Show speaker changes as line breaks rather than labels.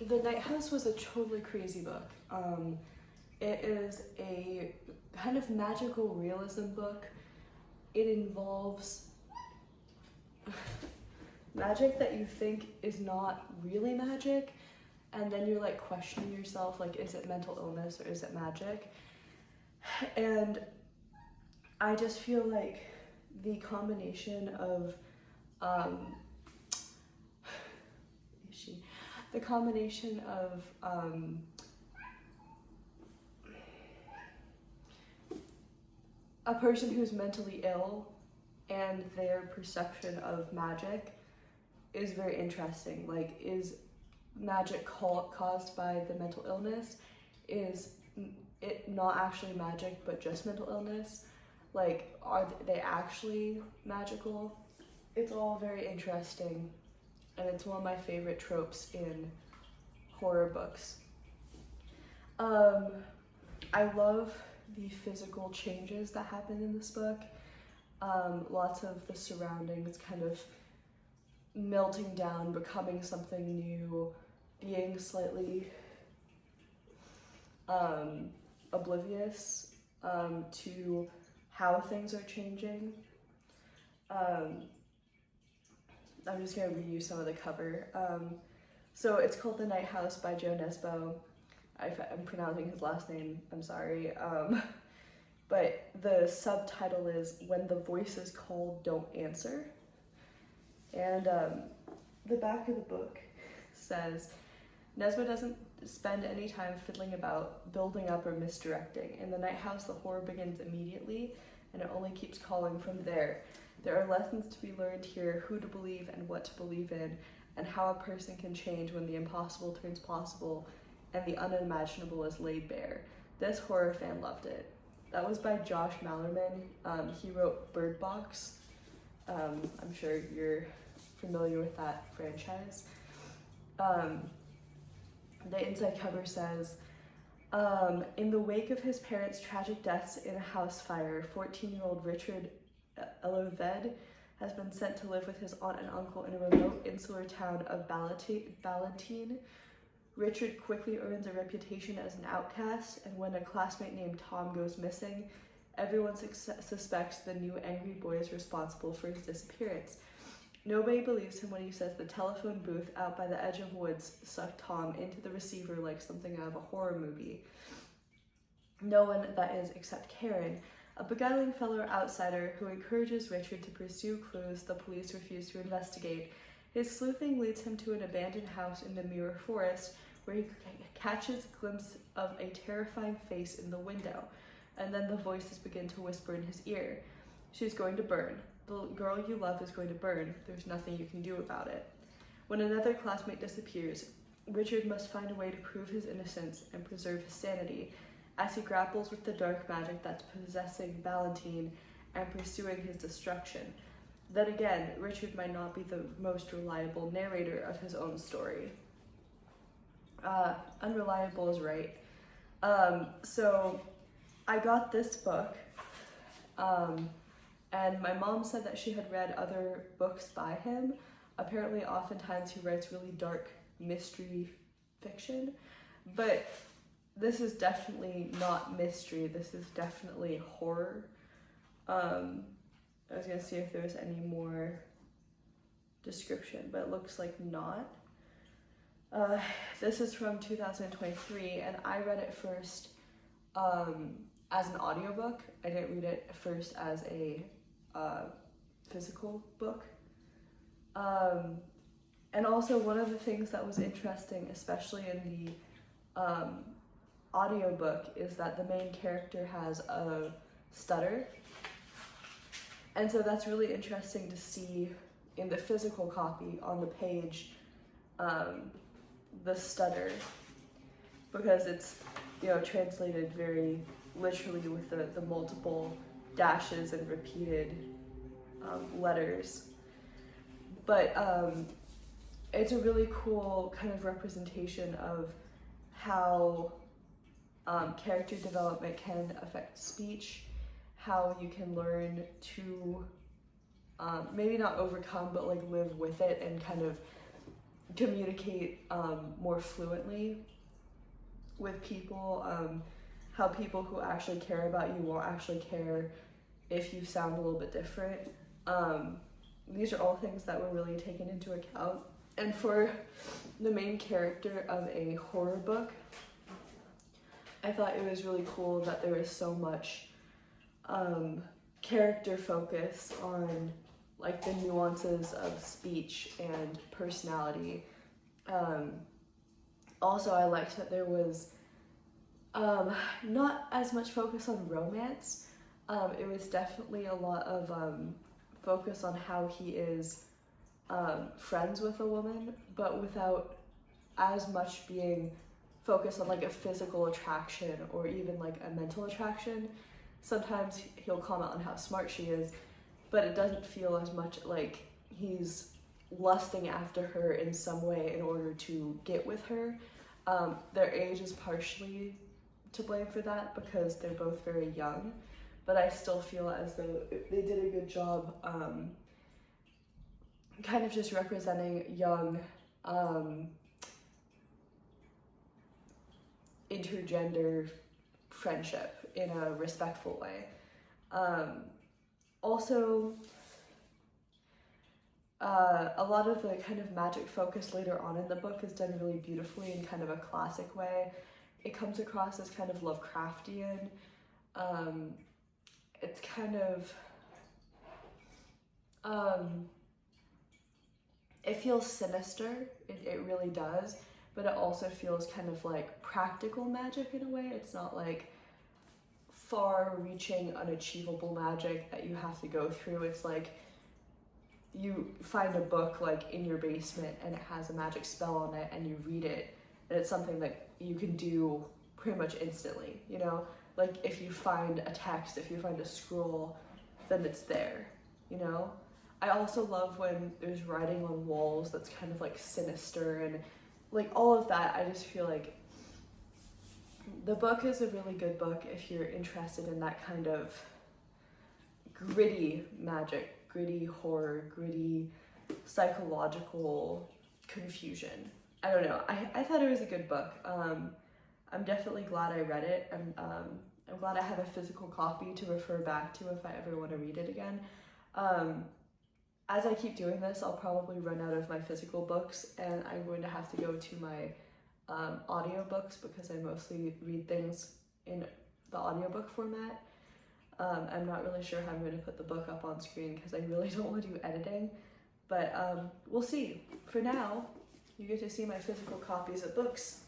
The Night House was a totally crazy book. It is a kind of magical realism book. It involves magic that you think is not really magic, and then you're like questioning yourself, like, is it mental illness or is it magic? And I just feel like the combination of a person who's mentally ill and their perception of magic is very interesting. Like, is magic caused by the mental illness? Is it not actually magic but just mental illness? Like, are they actually magical? It's all very interesting, and it's one of my favorite tropes in horror books. I love the physical changes that happen in this book. Lots of the surroundings kind of melting down, becoming something new, being slightly oblivious to how things are changing. I'm just gonna read you some of the cover. So it's called The Night House by Joe Nesbø. I'm pronouncing his last name, I'm sorry. But the subtitle is When the Voices Call, Don't Answer. And the back of the book says, Nesbø doesn't spend any time fiddling about, building up, or misdirecting. In The Night House, the horror begins immediately, and it only keeps calling from there. There are lessons to be learned here, who to believe and what to believe in, and how a person can change when the impossible turns possible and the unimaginable is laid bare. This horror fan loved it. That was by Josh Mallerman. He wrote Bird Box. I'm sure you're familiar with that franchise. The inside cover says, in the wake of his parents' tragic deaths in a house fire, 14-year-old Richard Eloved has been sent to live with his aunt and uncle in a remote insular town of Ballantine. Richard quickly earns a reputation as an outcast, and when a classmate named Tom goes missing, everyone suspects the new angry boy is responsible for his disappearance. Nobody believes him when he says the telephone booth out by the edge of woods sucked Tom into the receiver like something out of a horror movie. No one, that is, except Karen, a beguiling fellow outsider who encourages Richard to pursue clues the police refuse to investigate. His sleuthing leads him to an abandoned house in the Muir Forest, where he catches a glimpse of a terrifying face in the window, and then the voices begin to whisper in his ear. She's going to burn. The girl you love is going to burn. There's nothing you can do about it. When another classmate disappears, Richard must find a way to prove his innocence and preserve his sanity as he grapples with the dark magic that's possessing Ballantine and pursuing his destruction. Then again, Richard might not be the most reliable narrator of his own story. Unreliable is right. So I got this book, and my mom said that she had read other books by him. Apparently, oftentimes he writes really dark mystery fiction, but this is definitely not mystery. This is definitely horror. I was gonna see if there's any more description, but it looks like not. This is from 2023, and I read it first as an audiobook. I didn't read it first as a physical book. And also, one of the things that was interesting, especially in the audiobook, is that the main character has a stutter. And so that's really interesting to see in the physical copy on the page, the stutter, because it's, translated very literally with the multiple dashes and repeated letters. But it's a really cool kind of representation of how character development can affect speech, how you can learn to maybe not overcome, but like live with it and kind of communicate more fluently with people, how people who actually care about you won't actually care if you sound a little bit different. These are all things that were really taken into account. And for the main character of a horror book, I thought it was really cool that there was so much character focus on like the nuances of speech and personality. Also, I liked that there was not as much focus on romance. It was definitely a lot of focus on how he is friends with a woman, but without as much being focused on like a physical attraction or even like a mental attraction. Sometimes he'll comment on how smart she is, but it doesn't feel as much like he's lusting after her in some way in order to get with her. Their age is partially to blame for that because they're both very young, but I still feel as though they did a good job kind of just representing young intergender friendship in a respectful way. Also, a lot of the kind of magic focus later on in the book is done really beautifully in kind of a classic way. It comes across as kind of Lovecraftian. It's kind of, it feels sinister, it really does, but it also feels kind of like practical magic in a way. It's not like far-reaching, unachievable magic that you have to go through. It's like you find a book like in your basement and it has a magic spell on it and you read it, and it's something that you can do pretty much instantly, you know? Like if you find a text, if you find a scroll, then it's there, you know? I also love when there's writing on walls that's kind of like sinister and like all of that. I just feel like the book is a really good book if you're interested in that kind of gritty magic, gritty horror, gritty psychological confusion. I don't know. I thought it was a good book. I'm definitely glad I read it. I'm glad I have a physical copy to refer back to if I ever want to read it again. As I keep doing this, I'll probably run out of my physical books and I'm going to have to go to my audiobooks because I mostly read things in the audiobook format. I'm not really sure how I'm going to put the book up on screen because I really don't want to do editing, but we'll see. For now, you get to see my physical copies of books.